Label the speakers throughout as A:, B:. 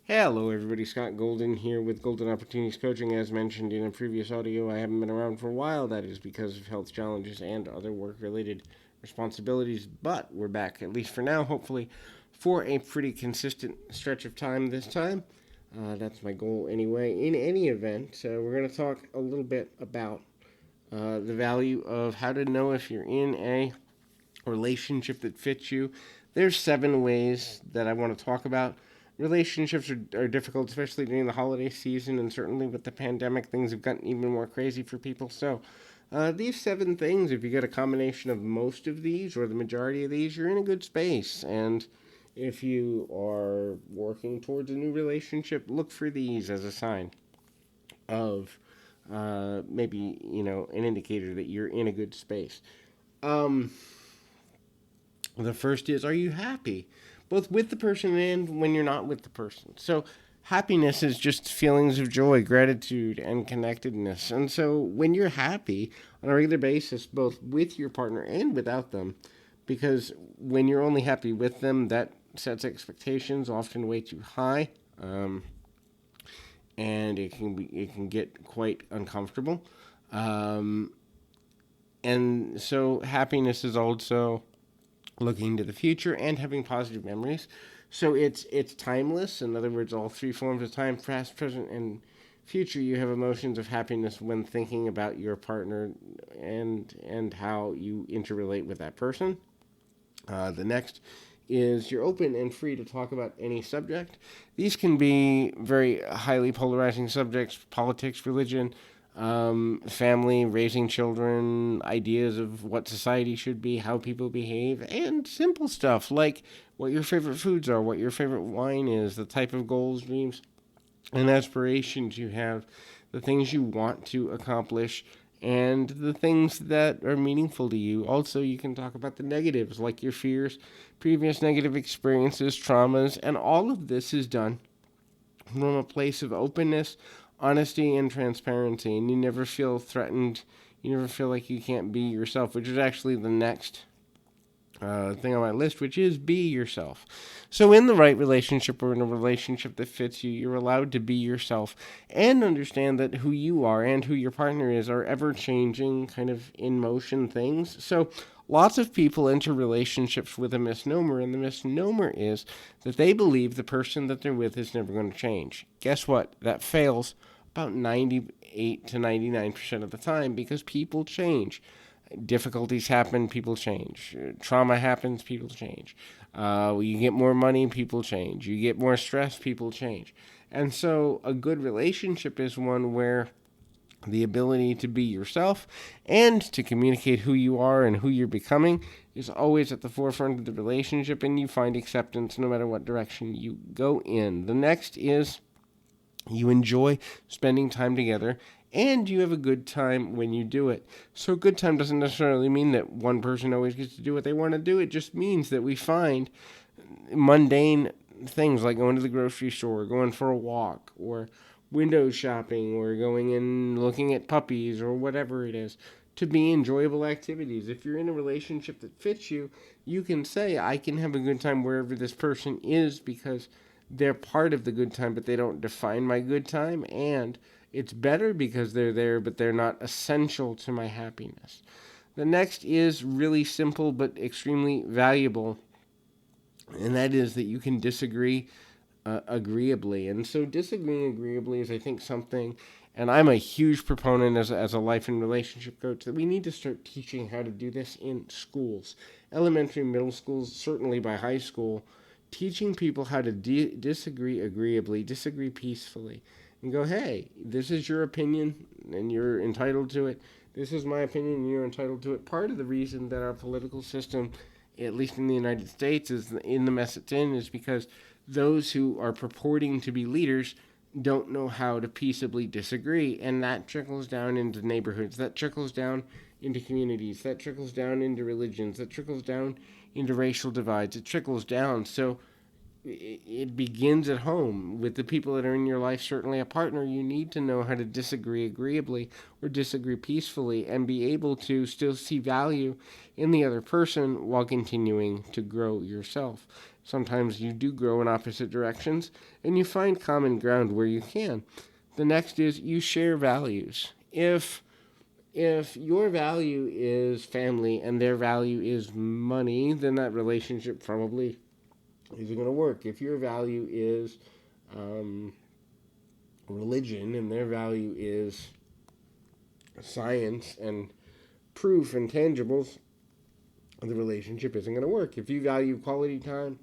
A: Hello, everybody. Scott Golden here with Golden Opportunities Coaching. As mentioned in a previous audio, I haven't been around for a while. That is because of health challenges and other work related responsibilities. But we're back, at least for now, hopefully, for a pretty consistent stretch of time this time. That's my goal anyway. In any event, we're going to talk a little bit about the value of how to know if you're in a relationship that fits you. There's 7 ways that I want to talk about. Relationships are difficult, especially during the holiday season, and certainly with the pandemic, things have gotten even more crazy for people. So, these 7 things, if you get a combination of most of these or the majority of these, you're in a good space. And if you are working towards a new relationship, look for these as a sign of maybe, an indicator that you're in a good space. Um, the first is, are you happy? Both with the person and when you're not with the person. So, happiness is just feelings of joy, gratitude, and connectedness. And so, when you're happy on a regular basis, both with your partner and without them, because when you're only happy with them, that sets expectations often way too high, and it can get quite uncomfortable. Um, and so, happiness is also looking to the future and having positive memories. So it's timeless. In other words, all 3 forms of time, past, present, and future. You have emotions of happiness when thinking about your partner and how you interrelate with that person. The next is you're open and free to talk about any subject. These can be very highly polarizing subjects: politics, religion, family, raising children, ideas of what society should be, how people behave, and simple stuff like what your favorite foods are, what your favorite wine is, the type of goals, dreams, and aspirations you have, the things you want to accomplish, and the things that are meaningful to you. Also, you can talk about the negatives, like your fears, previous negative experiences, traumas, and all of this is done from a place of openness, honesty, and transparency. And you never feel threatened. You never feel like you can't be yourself, which is actually the next thing on my list, which is be yourself. So, in the right relationship or in a relationship that fits you, you're allowed to be yourself and understand that who you are and who your partner is are ever changing, kind of in motion things. So, lots of people enter relationships with a misnomer, and the misnomer is that they believe the person that they're with is never going to change. Guess what? That fails about 98 to 99% of the time because people change. Difficulties happen, people change. Trauma happens, people change. You get more money, people change. You get more stress, people change. And so a good relationship is one where the ability to be yourself and to communicate who you are and who you're becoming is always at the forefront of the relationship, and you find acceptance no matter what direction you go in. The next is you enjoy spending time together and you have a good time when you do it. So, good time doesn't necessarily mean that one person always gets to do what they want to do. It just means that we find mundane things like going to the grocery store, going for a walk, or window shopping, or going and looking at puppies, or whatever it is, to be enjoyable activities. If you're in a relationship that fits you, you can say, I can have a good time wherever this person is because they're part of the good time, but they don't define my good time. And it's better because they're there, but they're not essential to my happiness. The next is really simple but extremely valuable, and that is that you can disagree agreeably. And so, disagreeing agreeably is, I think, something, and I'm a huge proponent as a life and relationship coach, that we need to start teaching how to do this in schools, elementary, middle schools, certainly by high school, teaching people how to disagree agreeably, disagree peacefully, and go, hey, this is your opinion and you're entitled to it. This is my opinion and you're entitled to it. Part of the reason that our political system, at least in the United States, is in the mess it's in is because those who are purporting to be leaders don't know how to peaceably disagree, and that trickles down into neighborhoods, that trickles down into communities, that trickles down into religions, that trickles down into racial divides. It trickles down. So it begins at home with the people that are in your life. Certainly a partner, you need to know how to disagree agreeably or disagree peacefully and be able to still see value in the other person while continuing to grow yourself. Sometimes you do grow in opposite directions, and you find common ground where you can. The next is you share values. If your value is family and their value is money, then that relationship probably isn't going to work. If your value is religion and their value is science and proof and tangibles, the relationship isn't going to work. If you value quality time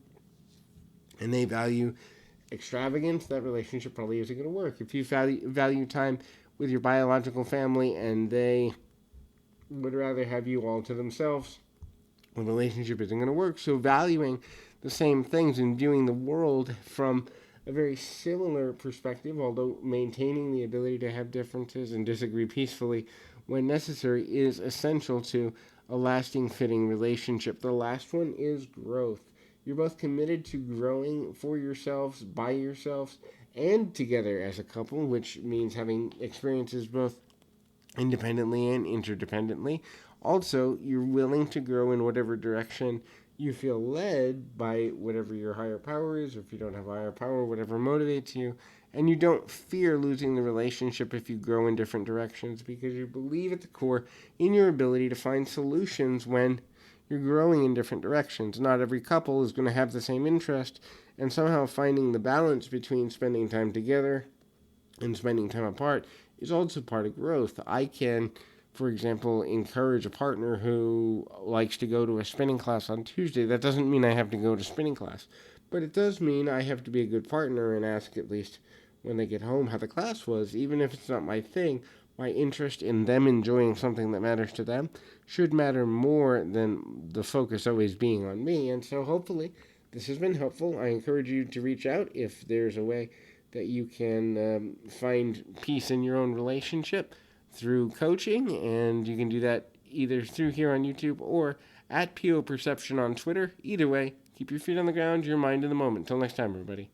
A: and they value extravagance, that relationship probably isn't going to work. If you value time with your biological family and they would rather have you all to themselves, the relationship isn't going to work. So valuing the same things and viewing the world from a very similar perspective, although maintaining the ability to have differences and disagree peacefully when necessary, is essential to a lasting, fitting relationship. The last one is growth. You're both committed to growing for yourselves, by yourselves, and together as a couple, which means having experiences both independently and interdependently. Also, you're willing to grow in whatever direction you feel led by whatever your higher power is, or if you don't have a higher power, whatever motivates you. And you don't fear losing the relationship if you grow in different directions because you believe at the core in your ability to find solutions when you're growing in different directions. Not every couple is going to have the same interest, and somehow finding the balance between spending time together and spending time apart is also part of growth. I can, for example, encourage a partner who likes to go to a spinning class on Tuesday. That doesn't mean I have to go to spinning class, but it does mean I have to be a good partner and ask at least when they get home how the class was. Even if it's not my thing, my interest in them enjoying something that matters to them should matter more than the focus always being on me. And so hopefully this has been helpful. I encourage you to reach out if there's a way that you can find peace in your own relationship through coaching, and you can do that either through here on YouTube or at PO Perception on Twitter. Either way, keep your feet on the ground, your mind in the moment. Till next time, everybody.